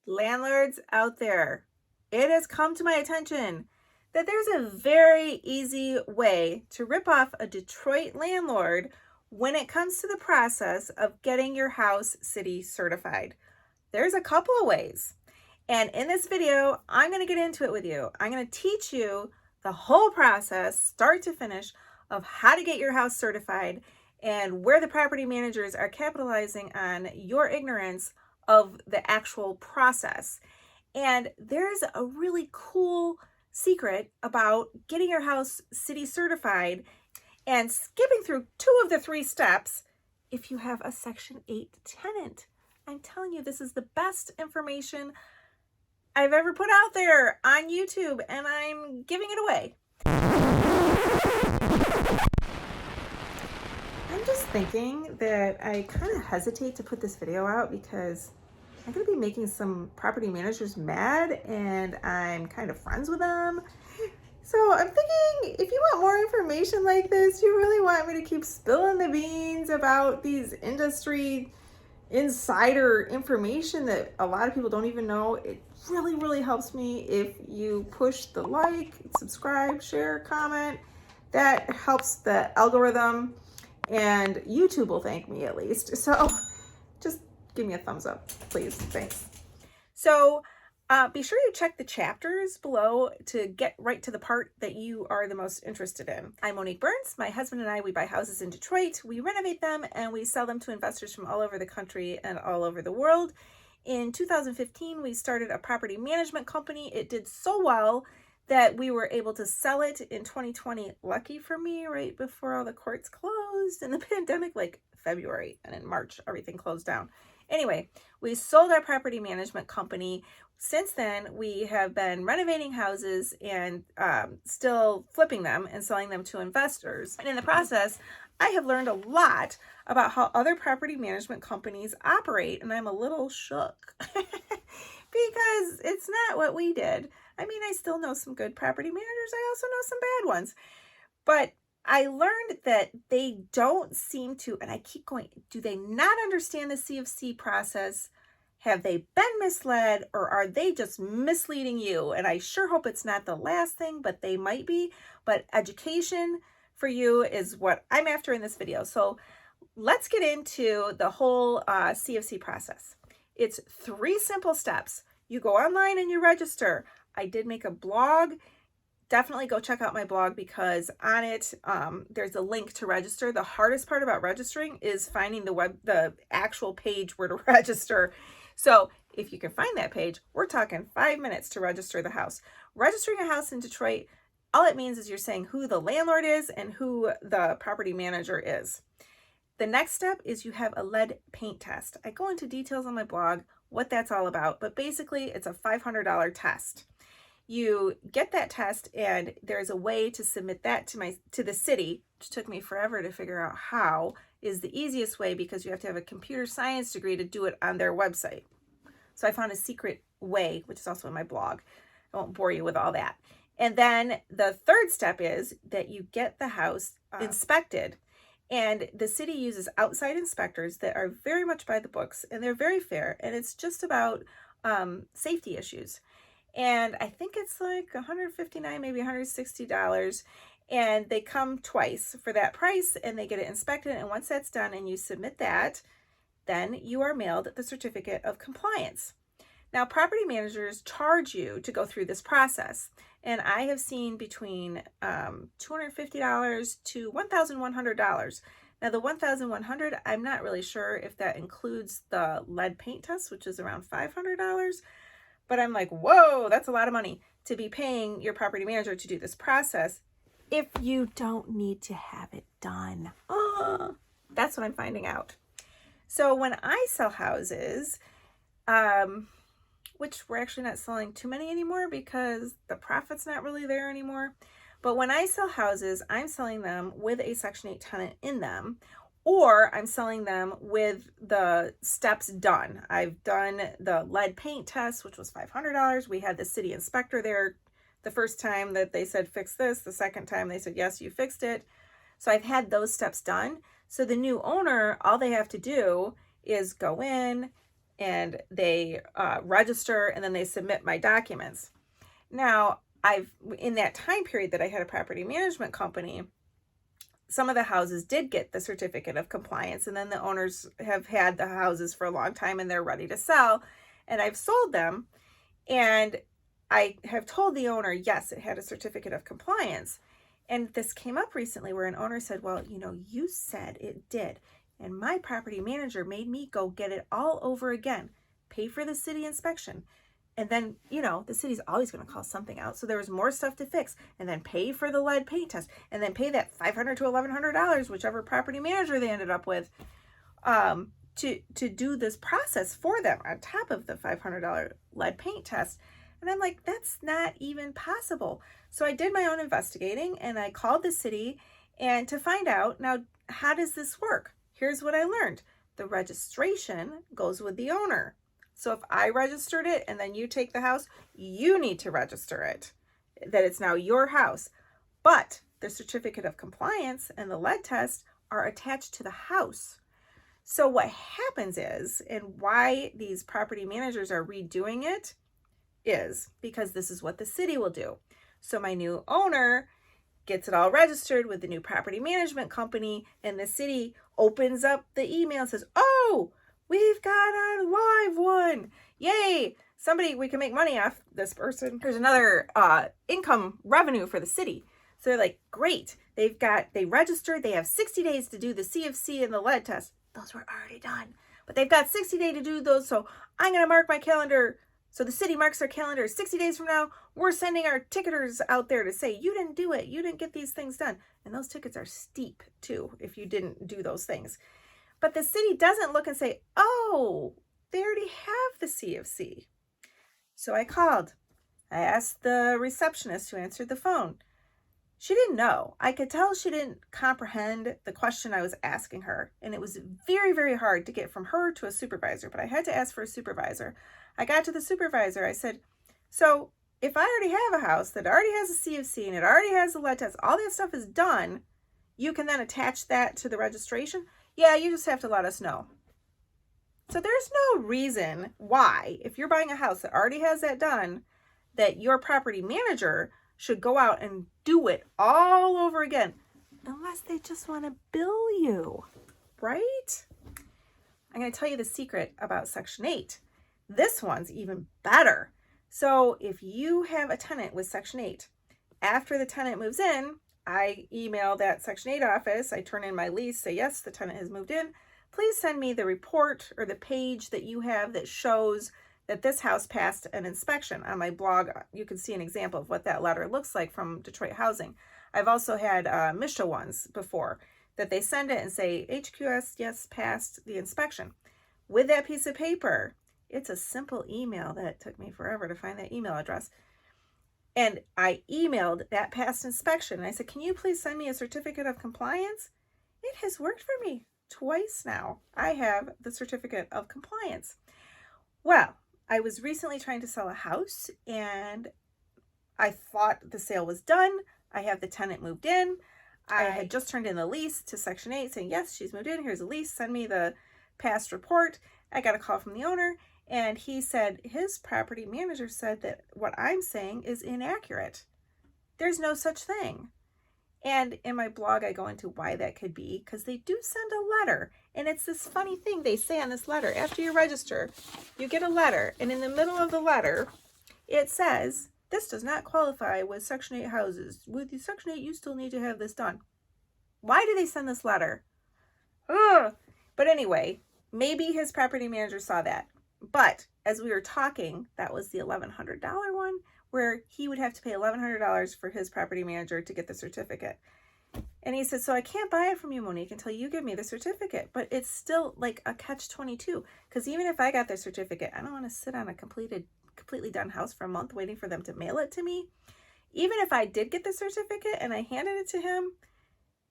Landlords out there, it has come to my attention that there's a very easy way to rip off a Detroit landlord when it comes to the process of getting your house city certified. There's a couple of ways. And in this video, I'm going to get into it with you. I'm going to teach you the whole process, start to finish, of how to get your house certified and where the property managers are capitalizing on your ignorance of the actual process. And there's a really cool secret about getting your house city certified and skipping through 2 of the 3 steps if you have a Section 8 tenant. I'm telling you, this is the best information I've ever put out there on YouTube, and I'm giving it away. I'm just thinking that I kind of hesitate to put this video out because I'm going to be making some property managers mad, and I'm kind of friends with them. So I'm thinking, if you want more information like this, you really want me to keep spilling the beans about these industry insider information that a lot of people don't even know, it really helps me if you push the like, subscribe, share, comment. That helps the algorithm, and YouTube will thank me at least. So just give me a thumbs up, please. Thanks. So be sure you check the chapters below to get right to the part that you are the most interested in. I'm Monique Burns. My husband and I, we buy houses in Detroit. We renovate them and we sell them to investors from all over the country and all over the world. In 2015, we started a property management company. It did so well that we were able to sell it in 2020. Lucky for me, right before all the courts closed and the pandemic, like February, and in March, everything closed down. Anyway, we sold our property management company. Since then, we have been renovating houses and still flipping them and selling them to investors. And in the process, I have learned a lot about how other property management companies operate, and I'm a little shook because it's not what we did. I mean, I still know some good property managers. I also know some bad ones. But I learned that they don't seem to, and I keep going, do they not understand the CFC process? Have they been misled, or are they just misleading you? And I sure hope it's not the last thing, but they might be. But education for you is what I'm after in this video. So let's get into the whole CFC process. It's 3 simple steps. You go online and you register. I did make a blog. Definitely go check out my blog because on it, there's a link to register. The hardest part about registering is finding the actual page where to register. So if you can find that page, we're talking 5 minutes to register the house. Registering a house in Detroit, all it means is you're saying who the landlord is and who the property manager is. The next step is you have a lead paint test. I go into details on my blog what that's all about, but basically it's a $500 test. You get that test, and there's a way to submit that to the city, which took me forever to figure out how is the easiest way because you have to have a computer science degree to do it on their website. So I found a secret way, which is also in my blog. I won't bore you with all that. And then the 3rd step is that you get the house inspected. And the city uses outside inspectors that are very much by the books, and they're very fair. And it's just about safety issues. And I think it's like $159, maybe $160. And they come twice for that price, and they get it inspected. And once that's done and you submit that, then you are mailed the certificate of compliance. Now, property managers charge you to go through this process. And I have seen between $250 to $1,100. Now, the $1,100, I'm not really sure if that includes the lead paint test, which is around $500. But I'm like, whoa, that's a lot of money to be paying your property manager to do this process if you don't need to have it done. That's what I'm finding out. So when I sell houses, which we're actually not selling too many anymore because the profit's not really there anymore. But when I sell houses, I'm selling them with a Section 8 tenant in them, or I'm selling them with the steps done. I've done the lead paint test, which was $500. We had the city inspector there the first time that they said, fix this. The second time they said, yes, you fixed it. So I've had those steps done. So the new owner, all they have to do is go in, and they register, and then they submit my documents. Now, in that time period that I had a property management company, some of the houses did get the certificate of compliance, and then the owners have had the houses for a long time and they're ready to sell, and I've sold them, and I have told the owner, yes, it had a certificate of compliance. And this came up recently where an owner said, well, you said it did, and my property manager made me go get it all over again, pay for the city inspection. And then, the city's always going to call something out. So there was more stuff to fix, and then pay for the lead paint test, and then pay that $500 to $1,100, whichever property manager they ended up with, to do this process for them on top of the $500 lead paint test. And I'm like, that's not even possible. So I did my own investigating, and I called the city and to find out, now, how does this work? Here's what I learned. The registration goes with the owner. So if I registered it and then you take the house, you need to register it, that it's now your house. But the certificate of compliance and the lead test are attached to the house. So what happens is, and why these property managers are redoing it, is because this is what the city will do. So my new owner gets it all registered with the new property management company, and the city opens up the email and says, oh, we've got a live one. Yay. We can make money off this person. There's another income revenue for the city. So they're like, great. They registered. They have 60 days to do the CFC and the lead test. Those were already done. But they've got 60 days to do those. So I'm going to mark my calendar. So the city marks their calendar 60 days from now. We're sending our ticketers out there to say, you didn't do it. You didn't get these things done. And those tickets are steep too if you didn't do those things. But the city doesn't look and say, oh, they already have the CFC. So I called. I asked the receptionist who answered the phone. She didn't know. I could tell she didn't comprehend the question I was asking her. And it was very, very hard to get from her to a supervisor. But I had to ask for a supervisor. I got to the supervisor. I said, so if I already have a house that already has a CFC and it already has a lead test, all that stuff is done, you can then attach that to the registration? Yeah, you just have to let us know. So there's no reason why, if you're buying a house that already has that done, that your property manager should go out and do it all over again, unless they just want to bill you, right? I'm going to tell you the secret about Section 8. This one's even better. So if you have a tenant with Section 8, after the tenant moves in, I email that Section 8 office, I turn in my lease, say, yes, the tenant has moved in. Please send me the report or the page that you have that shows that this house passed an inspection. On my blog, you can see an example of what that letter looks like from Detroit Housing. I've also had MSHA ones before that they send it and say, HQS, yes, passed the inspection. With that piece of paper, it's a simple email that took me forever to find that email address. And I emailed that past inspection. And I said, can you please send me a certificate of compliance? It has worked for me twice now. I have the certificate of compliance. Well, I was recently trying to sell a house and I thought the sale was done. I have the tenant moved in. I had just turned in the lease to Section 8 saying, yes, she's moved in. Here's a lease. Send me the past report. I got a call from the owner. And he said his property manager said that what I'm saying is inaccurate. There's no such thing. And in my blog, I go into why that could be, because they do send a letter. And it's this funny thing they say on this letter. After you register, you get a letter. And in the middle of the letter, it says, this does not qualify with Section 8 houses. With the Section 8, you still need to have this done. Why do they send this letter? Ugh. But anyway, maybe his property manager saw that. But as we were talking, that was the $1,100 one where he would have to pay $1,100 for his property manager to get the certificate. And he said, so I can't buy it from you, Monique, until you give me the certificate. But it's still like a catch-22, because even if I got the certificate, I don't want to sit on a completely done house for a month waiting for them to mail it to me. Even if I did get the certificate and I handed it to him,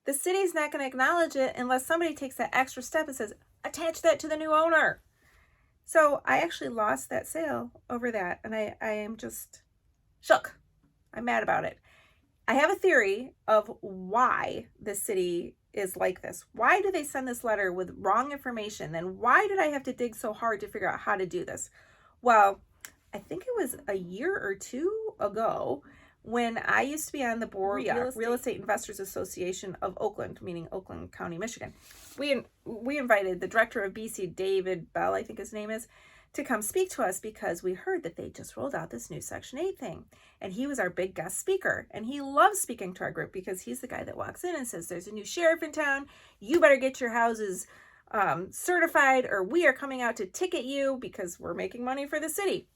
the city's not going to acknowledge it unless somebody takes that extra step and says, attach that to the new owner. So I actually lost that sale over that, and I am just shook. I'm mad about it. I have a theory of why the city is like this? Why do they send this letter with wrong information? Then why did I have to dig so hard to figure out how to do this? Well, I think it was a year or two ago when I used to be on the board Real Estate Investors Association of Oakland, meaning Oakland County, Michigan. We invited the director of BSEED, David Bell, I think his name is, to come speak to us because we heard that they just rolled out this new Section 8 thing. And he was our big guest speaker. And he loves speaking to our group because he's the guy that walks in and says, there's a new sheriff in town. You better get your houses certified or we are coming out to ticket you because we're making money for the city.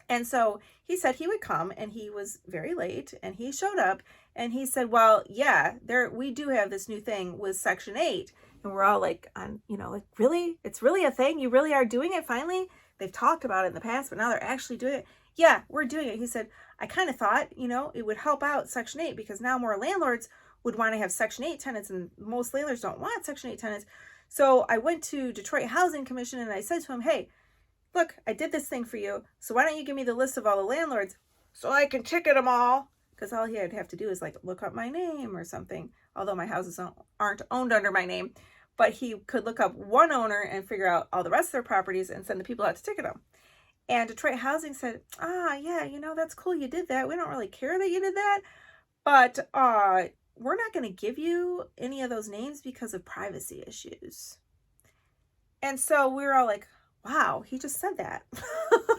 And so he said he would come, and he was very late, and he showed up and he said, well, yeah, we do have this new thing with Section 8. And we're all like, like, really? It's really a thing? You really are doing it finally? They've talked about it in the past, but now they're actually doing it. Yeah, we're doing it. He said, I kind of thought, it would help out Section 8 because now more landlords would want to have Section 8 tenants, and most landlords don't want Section 8 tenants. So I went to Detroit Housing Commission and I said to him, hey, look, I did this thing for you. So why don't you give me the list of all the landlords so I can ticket them all? Because all he'd have to do is like look up my name or something. Although my houses aren't owned under my name. But he could look up one owner and figure out all the rest of their properties and send the people out to ticket them. And Detroit Housing said, yeah, that's cool. You did that. We don't really care that you did that. But we're not going to give you any of those names because of privacy issues. And so we were all like, wow, he just said that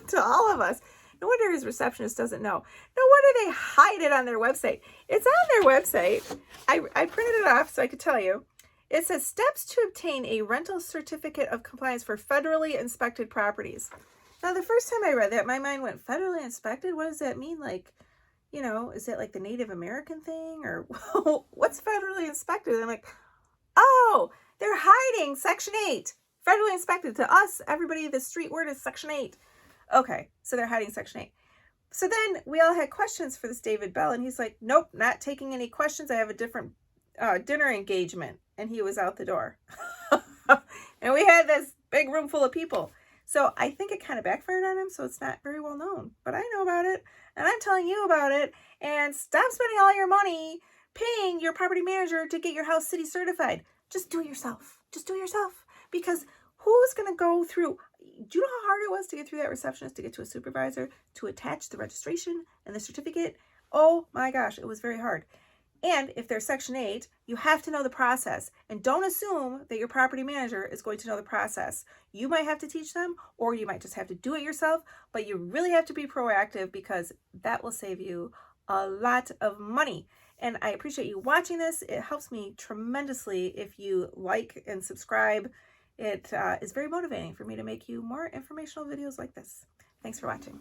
to all of us. No wonder his receptionist doesn't know. No wonder they hide it on their website. It's on their website. I printed it off so I could tell you. It says steps to obtain a rental certificate of compliance for federally inspected properties. Now, the first time I read that, my mind went, federally inspected? What does that mean? Like, is it like the Native American thing? Or what's federally inspected? And I'm like, oh, they're hiding Section 8. Federally inspected. To us, everybody, the street word is Section 8. Okay, so they're hiding Section 8. So then we all had questions for this David Bell, and he's like, nope, not taking any questions. I have a different dinner engagement. And he was out the door. And we had this big room full of people. So I think it kind of backfired on him, so it's not very well known. But I know about it, and I'm telling you about it. And stop spending all your money paying your property manager to get your house city certified. Just do it yourself. Just do it yourself. Because who's going to go through? Do you know how hard it was to get through that receptionist, to get to a supervisor, to attach the registration and the certificate? Oh my gosh, it was very hard. And if they're Section 8, you have to know the process. And don't assume that your property manager is going to know the process. You might have to teach them, or you might just have to do it yourself, but you really have to be proactive because that will save you a lot of money. And I appreciate you watching this. It helps me tremendously if you like and subscribe. It is very motivating for me to make you more informational videos like this. Thanks for watching.